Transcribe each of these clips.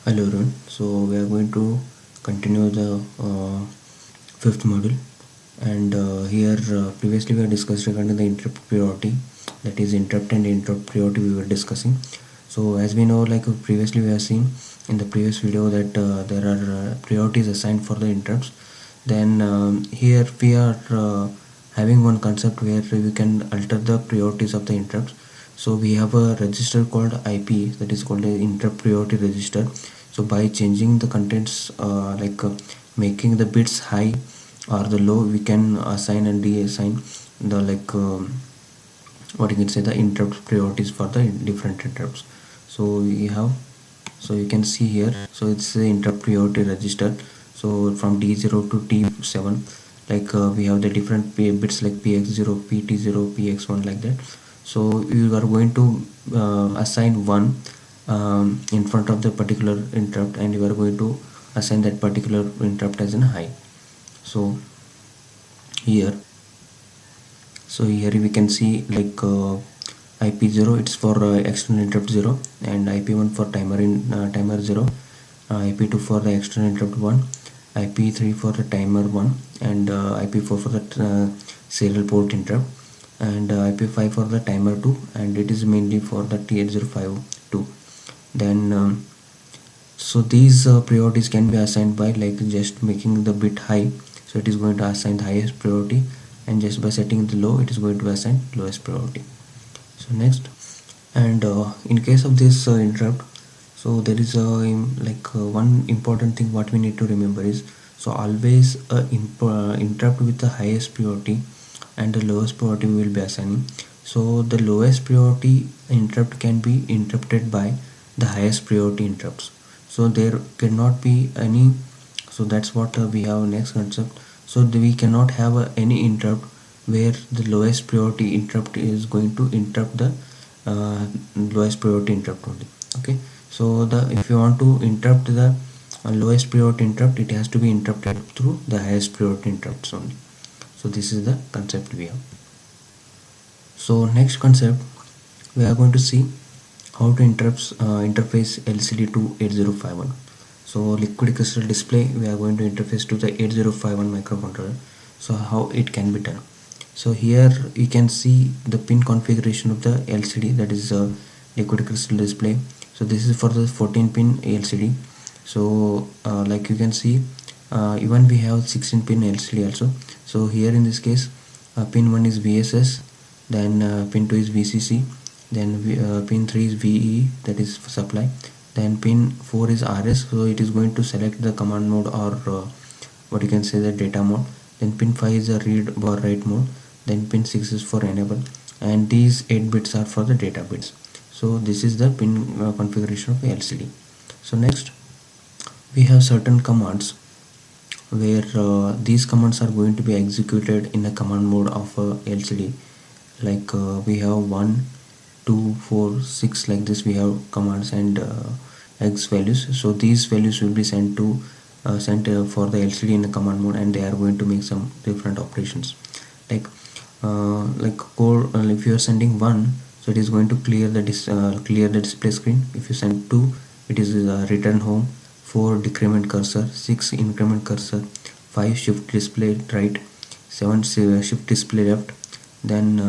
Hello everyone. So we are going to continue the fifth module, and here previously we have discussed regarding the interrupt priority, that is interrupt and interrupt priority we were discussing. So as we know, like previously we have seen in the previous video that there are priorities assigned for the interrupts. Then here we are having one concept where we can alter the priorities of the interrupts. So we have a register called IP, that is called the interrupt priority register. So by changing the contents, making the bits high or the low, we can assign and deassign the what you can say, the interrupt priorities for the different interrupts. So we have, so you can see here, so it's the interrupt priority register. So from D0 to T7, we have the different bits like PX0, PT0, PX1, like that. So you are going to assign one in front of the particular interrupt, and you are going to assign that particular interrupt as a high. So here we can see IP0, it's for external interrupt 0, and IP1 for timer 0, IP2 for the external interrupt 1, IP3 for the timer 1, and IP4 for the serial port interrupt, and IP5 for the timer 2, and it is mainly for the T8052. Then so these priorities can be assigned by just making the bit high, so it is going to assign the highest priority, and just by setting the low, it is going to assign lowest priority. So next, and in case of this interrupt, so there is one important thing what we need to remember is, so always interrupt with the highest priority and the lowest priority we will be assigning. So the lowest priority interrupt can be interrupted by the highest priority interrupts, so there cannot be any, so that's what we have next concept. So we cannot have any interrupt where the lowest priority interrupt is going to interrupt the lowest priority interrupt only. Okay, so if you want to interrupt the lowest priority interrupt, it has to be interrupted through the highest priority interrupts only. So this is the concept we have. So next concept, we are going to see how to interface LCD to 8051. So liquid crystal display, we are going to interface to the 8051 microcontroller. So how it can be done? So here you can see the pin configuration of the LCD, that is a liquid crystal display. So this is for the 14 pin LCD. So like you can see, even we have 16 pin LCD also. So here in this case, pin 1 is VSS, then pin 2 is VCC, then pin 3 is VE, that is supply, then pin 4 is RS, so it is going to select the command mode or what you can say, the data mode. Then pin 5 is a read or write mode, then pin 6 is for enable, and these 8 bits are for the data bits. So this is the pin configuration of LCD. So next, we have certain commands where these commands are going to be executed in the command mode of LCD. We have 1, 2, 4, 6, like this we have commands and X values. So these values will be sent to for the LCD in the command mode, and they are going to make some different operations. Core, if you are sending 1, so it is going to clear the display screen. If you send 2, it is return home. 4, decrement cursor. 6, increment cursor. 5, shift display right. 7, shift display left. Then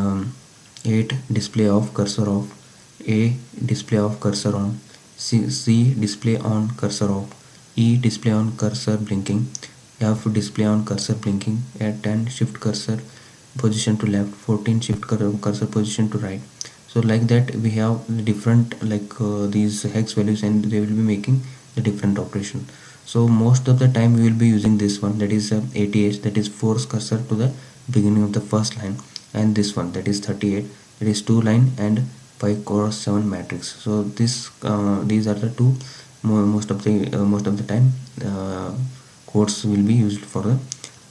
8, display off, cursor off. A, display off, cursor on. C, display on, cursor off. E, display on, cursor blinking. F, display on, cursor blinking. At 10, shift cursor position to left. 14, shift cursor position to right. So like that we have different these hex values, and they will be making the different operation. So most of the time we will be using this one, that is 80H, that is force cursor to the beginning of the first line, and this one, that is 38, that is 2 line and 5 cross 7 matrix. So this these are the two most of the time codes will be used for the,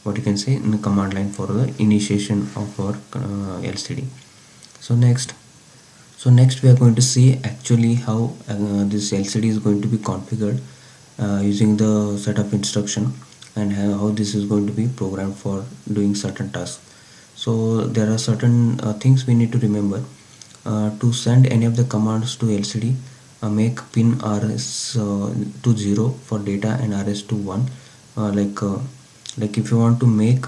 what you can say, in the command line for the initiation of our LCD. So next we are going to see actually how this LCD is going to be configured using the set of instruction, and how this is going to be programmed for doing certain tasks. So there are certain things we need to remember to send any of the commands to LCD. make pin RS to 0 for data and RS to 1. Like if you want to make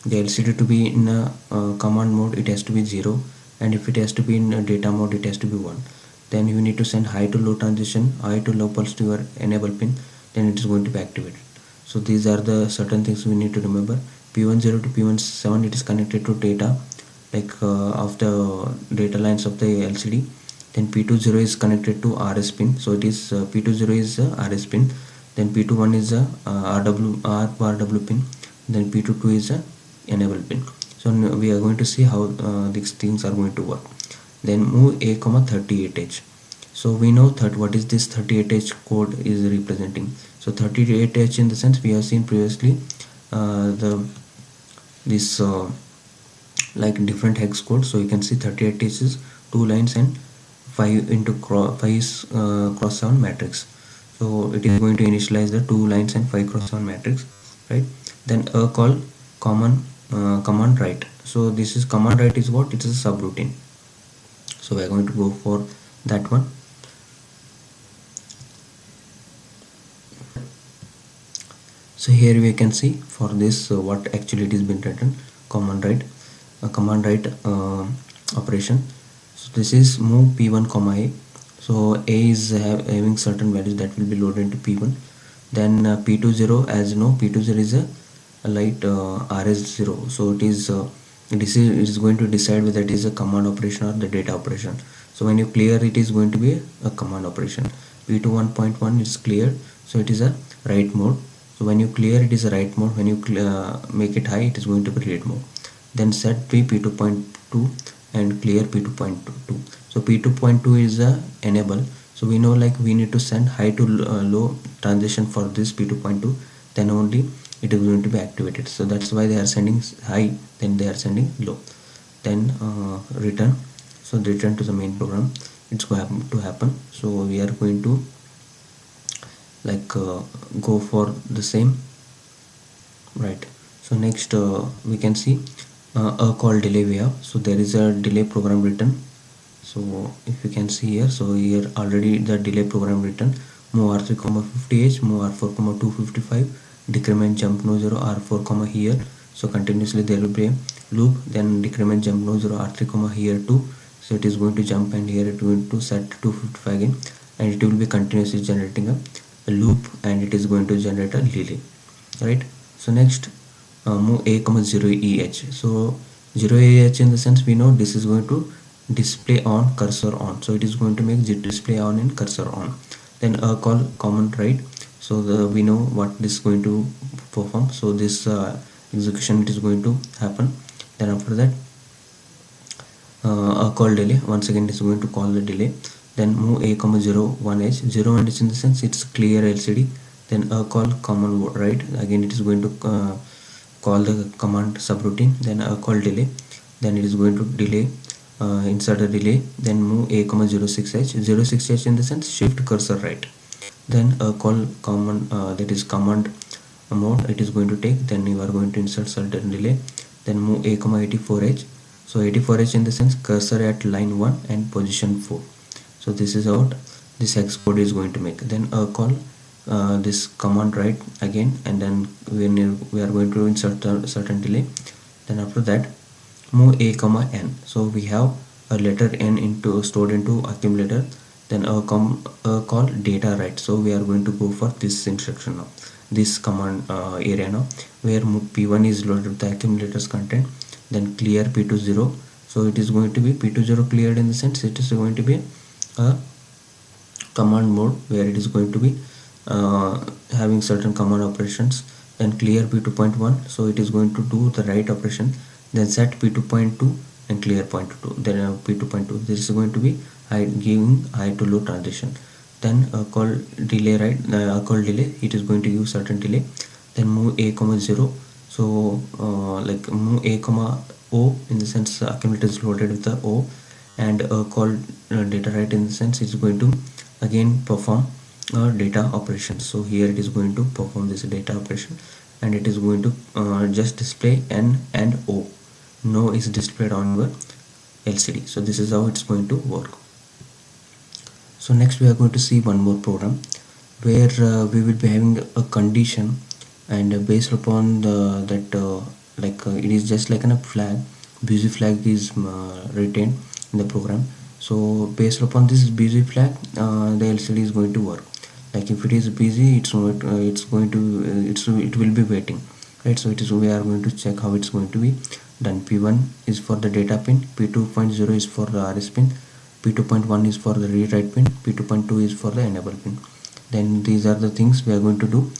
the LCD to be in a command mode, it has to be 0, and if it has to be in a data mode, it has to be 1. Then you need to send high to low transition, high to low pulse to your enable pin, then it is going to be activated. So these are the certain things we need to remember. P10 to P17, it is connected to data, like of the data lines of the LCD. Then P20 is connected to RS pin, so it is P20 is RS pin. Then P21 is RW pin. Then P22 is a enable pin. So we are going to see how these things are going to work. Then move A, 38H. So we know that what is this 38H code is representing. So 38H, in the sense we have seen previously this like different hex code. So you can see 38H is 2 lines and 5 into 5 is cross 7 matrix. So it is going to initialize the 2 lines and 5 cross 7 matrix, right? Then call command write. So this is command write is what? It is a subroutine. So we are going to go for that one. So here we can see for this what actually it is been written. Command write operation. So this is move P1 comma A. So A is having certain values that will be loaded into P1. Then P20, as you know, P20 is a light RS0. So it is going to decide whether it is a command operation or the data operation. So when you clear, it is going to be a command operation. P2 1.1 is cleared, so it is a write mode. So when you clear, it is a write mode. When you make it high, it is going to be read mode. Then set P2.2 and clear P2.2. So P2.2 is a enable. So we know, like, we need to send high to low transition for this P2.2, then only it is going to be activated. So that's why they are sending high, then they are sending low. Then return. So return to the main program. It's going to happen. So we are going to like go for the same, right? So next we can see a call delay we have. So there is a delay program written. So if you can see here, so here already the delay program written. Move R3, 50H, move R4, 255, decrement jump no 0, R4, here. So continuously there will be a loop. Then decrement jump no 0, R3, here 2. So it is going to jump, and here it is going to set 255 again, and it will be continuously generating a loop, and it is going to generate a delay, right? So next move A, 0EH. So 0EH, in the sense we know this is going to display on, cursor on. So it is going to make display on and cursor on. Then call command write. So we know what this is going to perform. So this execution, it is going to happen. Then after that call delay. Once again, it is going to call the delay. Then move A, 01H. 01H, in the sense it's clear LCD. Then call command write. Again, it is going to call the command subroutine. Then call delay. Then it is going to delay, insert a delay. Then move A, 06H. 06H, in the sense shift cursor right. Then call command, that is command mode, it is going to take. Then you are going to insert certain delay. Then move A, 84H. So 84H, in the sense cursor at line 1 and position 4. So this is how this hex code is going to make. Then call this command write again, and then we are going to insert a certain delay. Then after that move A, N. So we have a letter N stored into accumulator. Then call data write. So we are going to go for this instruction now, this command area now, where P1 is loaded with the accumulator's content. Then clear P20. So it is going to be P20 cleared, in the sense it is going to be a command mode where it is going to be having certain command operations. Then clear P2.1. So it is going to do the write operation. Then set P2.2 and clear P2. Then P2.2. This is going to be giving high to low transition. Then call delay, right? Call delay. It is going to use certain delay. Then move A, 0. So like move A, O, in the sense accumulator is loaded with the O. And call data write, in the sense it's going to again perform data operation. So here it is going to perform this data operation, and it is going to just display N and O. No is displayed on your LCD. So this is how it's going to work. So next we are going to see one more program where we will be having a condition, and based upon it is just like a flag. Busy flag is retained in the program. So based upon this busy flag, the LCD is going to work. Like if it is busy, it's going to it will be waiting, right? So we are going to check how it's going to be done. P1 is for the data pin, P2.0 is for the RS pin, P2.1 is for the read write pin, P2.2 is for the enable pin. Then these are the things we are going to do.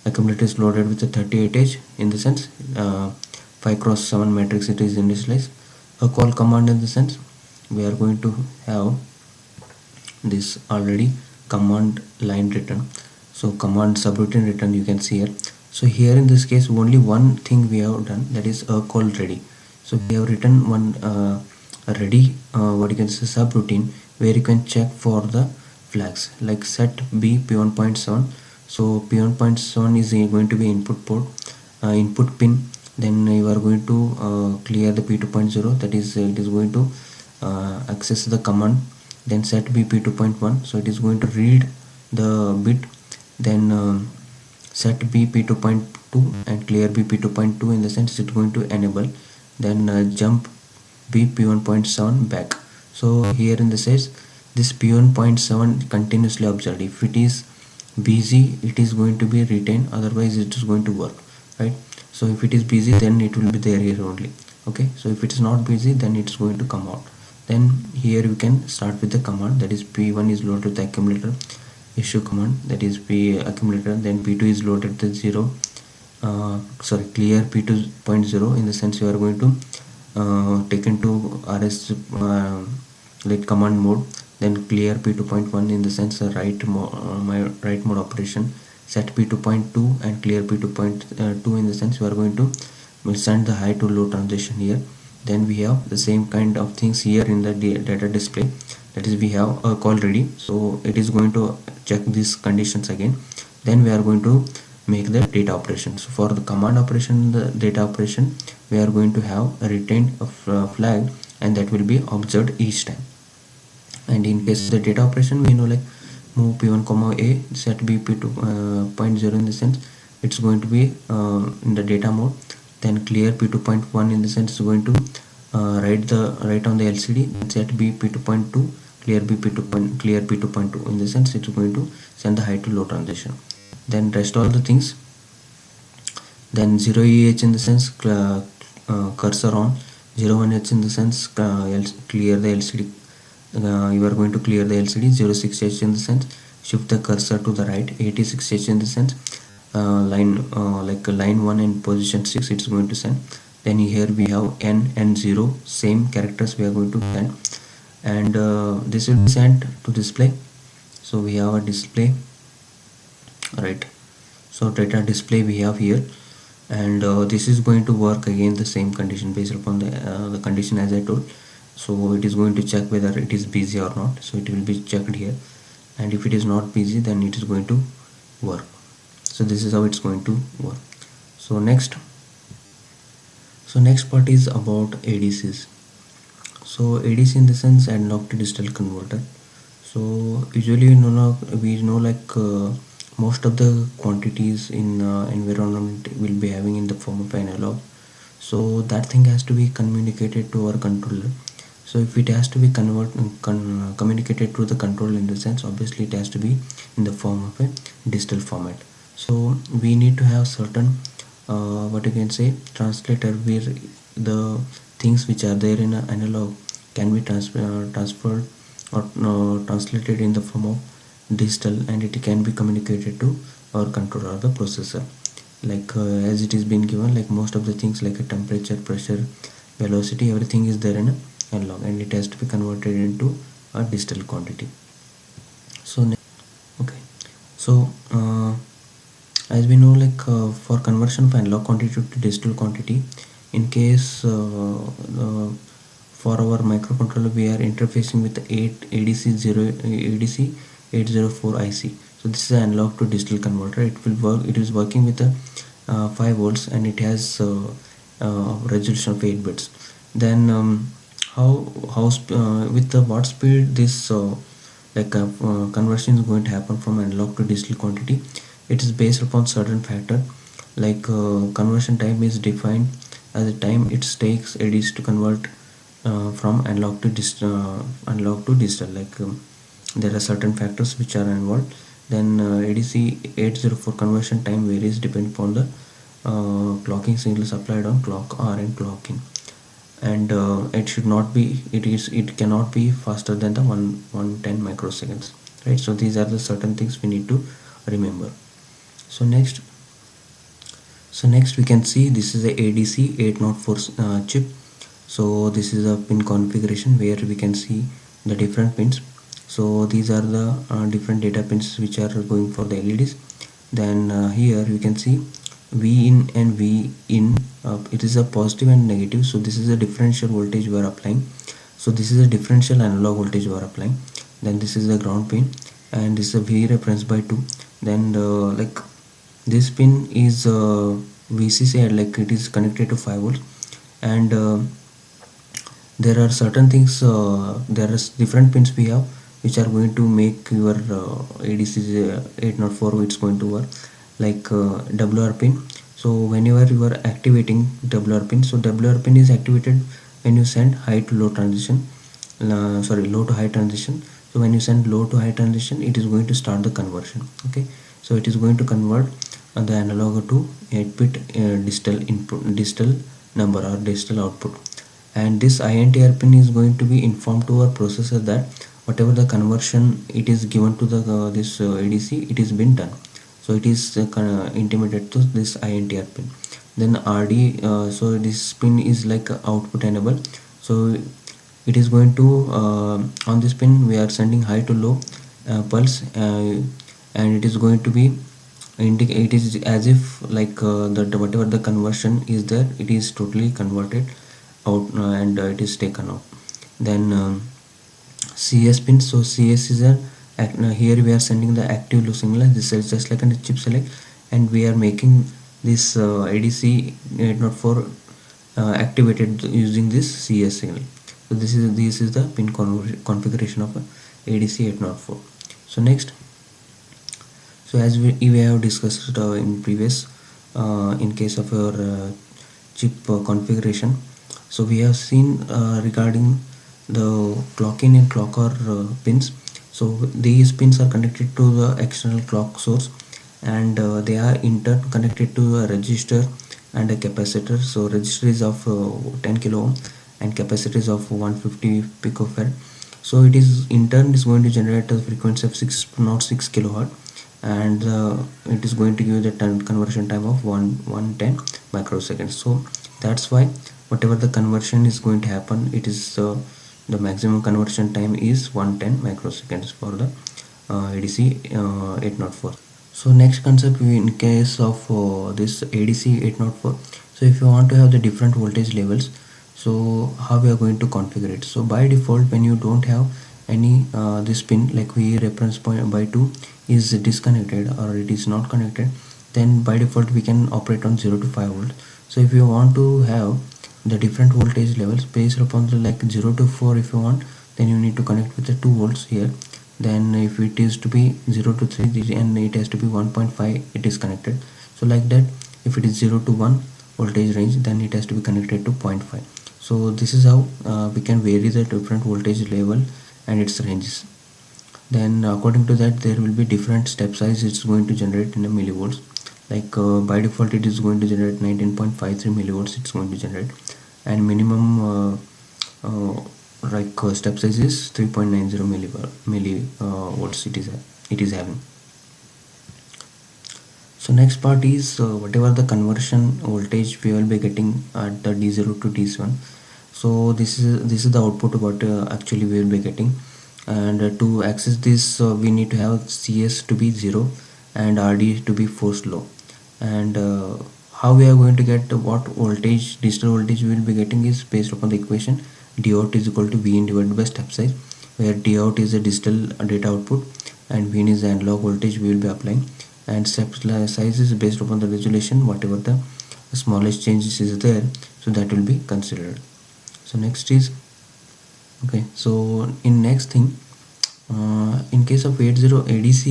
Accumulator is loaded with a 38 edge, in the sense 5x7 matrix it is initialized. A call command, in the sense we are going to have this already command line written. So command subroutine written, you can see here. So here in this case only one thing we have done, that is a call ready. So we have written one ready what you can say subroutine, where you can check for the flags like set b p1.7. so p1.7 is going to be input port, input pin. Then you are going to clear the p2.0, that is it is going to access the command. Then set bp2.1, so it is going to read the bit. Then set bp2.2 and clear bp2.2, in the sense it's going to enable. Then jump bp1.7 back. So here in the says this p1.7 continuously observed. If it is busy, it is going to be retained, otherwise it is going to work, right? So if it is busy, then it will be there here only. Okay, so if it is not busy, then it's going to come out. Then here we can start with the command, that is p1 is loaded with the accumulator issue command, that is p accumulator. Then p2 is loaded with 0 clear p2.0, in the sense you are going to take into rs like command mode. Then clear p2.1, in the sense my write mode operation. Set p2.2 and clear p2.2, in the sense you are going to send the high to low transition here. Then we have the same kind of things here in the data display, that is we have a call ready, so it is going to check these conditions again. Then we are going to make the data operation. So for the command operation, the data operation, we are going to have a retained flag, and that will be observed each time. And in case of the data operation, we know like move p1 comma a, set bp2.0, in the sense it's going to be in the data mode. Then clear p2.1, in the sense it's going to write on the LCD. Set bp2.2, clear p2.2, in the sense it's going to send the high to low transition. Then rest all the things. Then 0EH, in the sense cursor on, 01H, in the sense clear the LCD. You are going to clear the LCD. 06H, in the sense shift the cursor to the right. 86H, in the sense line 1 and position 6 it's going to send. Then here we have n and 0, same characters we are going to send, and this will be sent to display. So we have a display, right? So data display we have here, and this is going to work again the same condition based upon the condition as I told. So it is going to check whether it is busy or not, so it will be checked here, and if it is not busy, then it is going to work. So this is how it's going to work. So next part is about ADCs. So ADC, in the sense analog to digital converter. So usually we know like most of the quantities in environment will be having in the form of analog. So that thing has to be communicated to our controller. So if it has to be communicated to the controller, in the sense obviously it has to be in the form of a digital format. So we need to have certain what you can say translator, where the things which are there in an analog can be transferred or translated in the form of digital, and it can be communicated to our controller or the processor. Like as it is been given, like most of the things like a temperature, pressure, velocity, everything is there in a analog, and it has to be converted into a digital quantity. So okay, so as we know, like for conversion of analog quantity to digital quantity, in case for our microcontroller we are interfacing with the ADC 804 IC. So this is an analog to digital converter. It is working with a 5 volts, and it has resolution of 8 bits. Then how with the what speed this like conversion is going to happen from analog to digital quantity. It is based upon certain factor, like conversion time is defined as the time it takes ADC to convert from analog to digital. Like there are certain factors which are involved. Then ADC 804 conversion time varies depending upon the clocking signals applied on clock R and clock in, and it cannot be faster than the 110 microseconds, right? So these are the certain things we need to remember. So next we can see this is a ADC 804 chip. So this is a pin configuration where we can see the different pins. So these are the different data pins which are going for the LEDs. Then here you can see V in and V in, it is a positive and negative. So this is a differential voltage we are applying. So this is a differential analog voltage we are applying. Then this is the ground pin, and this is a V reference by 2. Then like this pin is VCC, like it is connected to 5 volts, and there are certain things, there are different pins we have which are going to make your ADC 804 it's going to work, like WR pin. So whenever you are activating WR pin, so WR pin is activated when you send high to low transition, low to high transition. So when you send low to high transition, it is going to start the conversion. Okay, so it is going to convert the analog to 8-bit digital number or digital output. And this INTR pin is going to be informed to our processor that whatever the conversion it is given to the this ADC, it is been done. So it is intimated to this INTR pin. Then RD, so this pin is like output enable. So it is going to on this pin we are sending high to low pulse, and it is going to be it is as if like whatever the conversion is there, it is totally converted out, and it is taken out. Then CS pin, so CS is a here we are sending the active low signal. This is just like a chip select, and we are making this ADC 804 activated using this CS signal. So this is the pin configuration of ADC 804. So next, so as we have discussed in previous in case of your chip configuration, so we have seen regarding the clock in and clock out pins. So these pins are connected to the external clock source, and they are in turn connected to a register and a capacitor. So register is of 10 kilo ohm and capacitor is of 150 picofarad. So it is in turn is going to generate a frequency of 606 kilohertz, and it is going to give the conversion time of 110 microseconds. So that's why whatever the conversion is going to happen, it is the maximum conversion time is 110 microseconds for the ADC 804. So next concept, in case of this ADC 804, so if you want to have the different voltage levels, so how we are going to configure it? So by default, when you don't have any this pin like V reference point by 2 is disconnected or it is not connected, then by default we can operate on 0 to 5 volts. So if you want to have the different voltage levels based upon the like 0 to 4, if you want, then you need to connect with the 2 volts here. Then if it is to be 0 to 3 and it has to be 1.5, it is connected. So like that, if it is 0 to 1 voltage range, then it has to be connected to 0.5. So this is how we can vary the different voltage level and its ranges. Then according to that, there will be different step size it's going to generate in a millivolts. Like by default it is going to generate 19.53 millivolts it's going to generate, and minimum step size is 3.90 millivolts it is having. So next part is whatever the conversion voltage we will be getting at the D0 to D1. So this is the output what actually we will be getting, and to access this we need to have CS to be 0 and RD to be forced low. And how we are going to get what voltage, digital voltage we will be getting is based upon the equation D out is equal to V in divided by step size, where D out is a digital data output and V in is the analog voltage we will be applying, and step size is based upon the resolution, whatever the smallest changes is there, so that will be considered. So next is okay, so in next thing In case of 80 ADC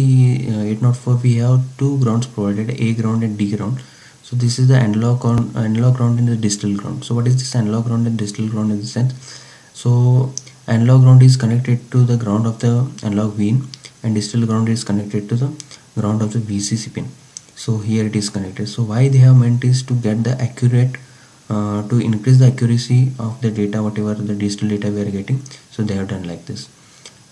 804, we have two grounds provided, A ground and D ground. So this is the analog ground and the digital ground. So what is this analog ground and digital ground in the sense? So analog ground is connected to the ground of the analog VIN, and digital ground is connected to the ground of the VCC pin. So here it is connected. So why they have meant is to get the accurate, to increase the accuracy of the data, whatever the digital data we are getting. So they have done like this.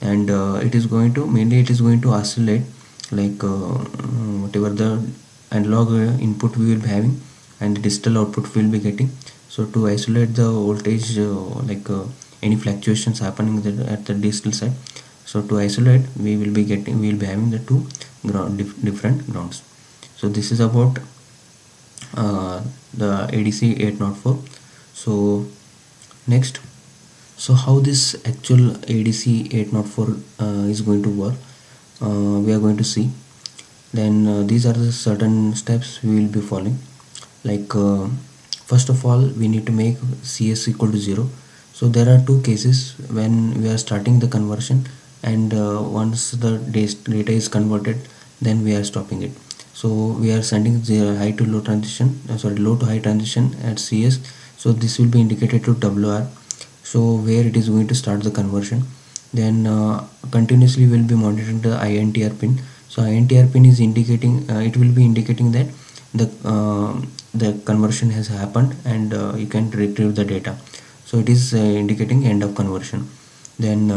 And it is going to mainly it is going to oscillate like whatever the analog input we will be having and the digital output we will be getting. So to isolate the voltage, any fluctuations happening at the digital side, so to isolate we will be having the two different grounds. So this is about the ADC 804. So next, so how this actual ADC 804 is going to work, we are going to see. Then these are the certain steps we will be following. Like first of all, we need to make CS equal to 0. So there are two cases when we are starting the conversion, and once the data is converted, then we are stopping it. So we are sending the high to low transition, low to high transition at CS. So this will be indicated to WR, so where it is going to start the conversion. Then continuously we will be monitoring the INTR pin. So INTR pin is indicating, it will be indicating that the conversion has happened, and you can retrieve the data. So it is indicating end of conversion. Then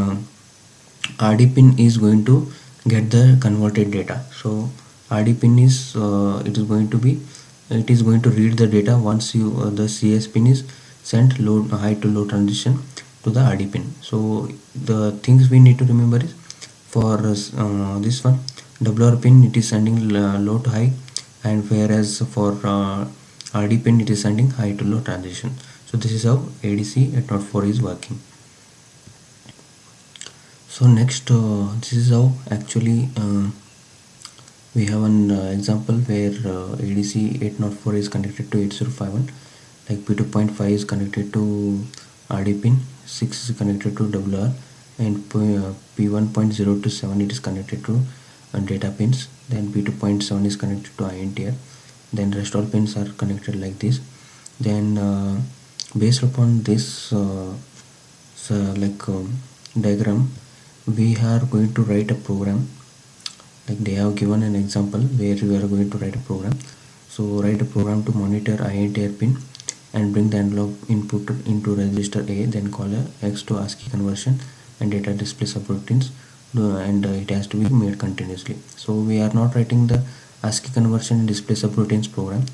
RD pin is going to get the converted data. So RD pin is it is going to read the data once the CS pin is sent high to low transition to the RD pin. So the things we need to remember is, for this one, WR pin it is sending low to high, and whereas for RD pin it is sending high to low transition. So this is how ADC 804 is working. So next, this is how actually we have an example where ADC 804 is connected to 8051. Like P2.5 is connected to RD pin, 6 is connected to WR, and P1.0 to 7 it is connected to data pins. Then P2.7 is connected to INTR. Then rest all pins are connected like this. Then based upon this diagram, we are going to write a program. Like they have given an example where we are going to write a program. So write a program to monitor INTR pin and bring the analog input into register A, then call a X to ASCII conversion and data display subroutines, and it has to be made continuously. So we are not writing the ASCII conversion and display subroutines program,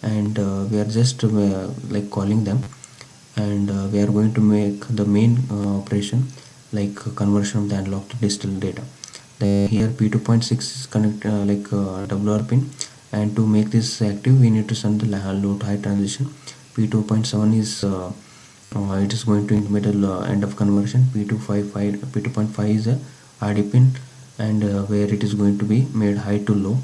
and we are just like calling them, and we are going to make the main operation, like conversion of the analog to digital data. Then here P2.6 is connect WR pin, and to make this active we need to send the low to high transition. P2.7 is it is going to intimate the end of conversion. P2.5 is a RD pin, and where it is going to be made high to low,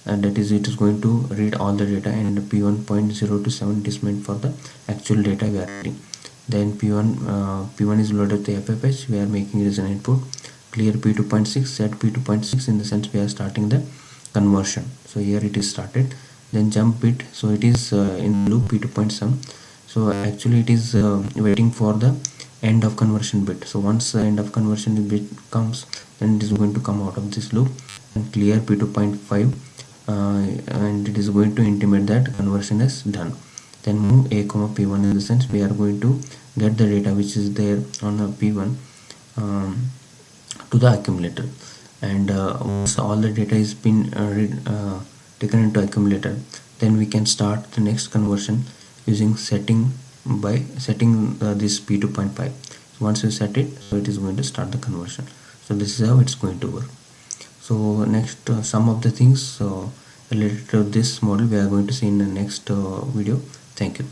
and that is it is going to read all the data, and P1.0 to 7 is meant for the actual data we are reading. Then P1 is loaded to FFH, we are making it as an input. Clear P2.6, set P2.6, in the sense we are starting the conversion. So here it is started. Then jump bit, so it is in loop P2.7. So actually it is waiting for the end of conversion bit. So once the end of conversion bit comes, then it is going to come out of this loop and clear P2.5, and it is going to intimate that conversion is done. Then move A, P1, in the sense we are going to get the data which is there on the P1 to the accumulator, and once all the data is been taken into accumulator, then we can start the next conversion using setting this P2.5. So once you set it, so it is going to start the conversion. So this is how it's going to work. So next, some of the things related to this model we are going to see in the next video. Thank you.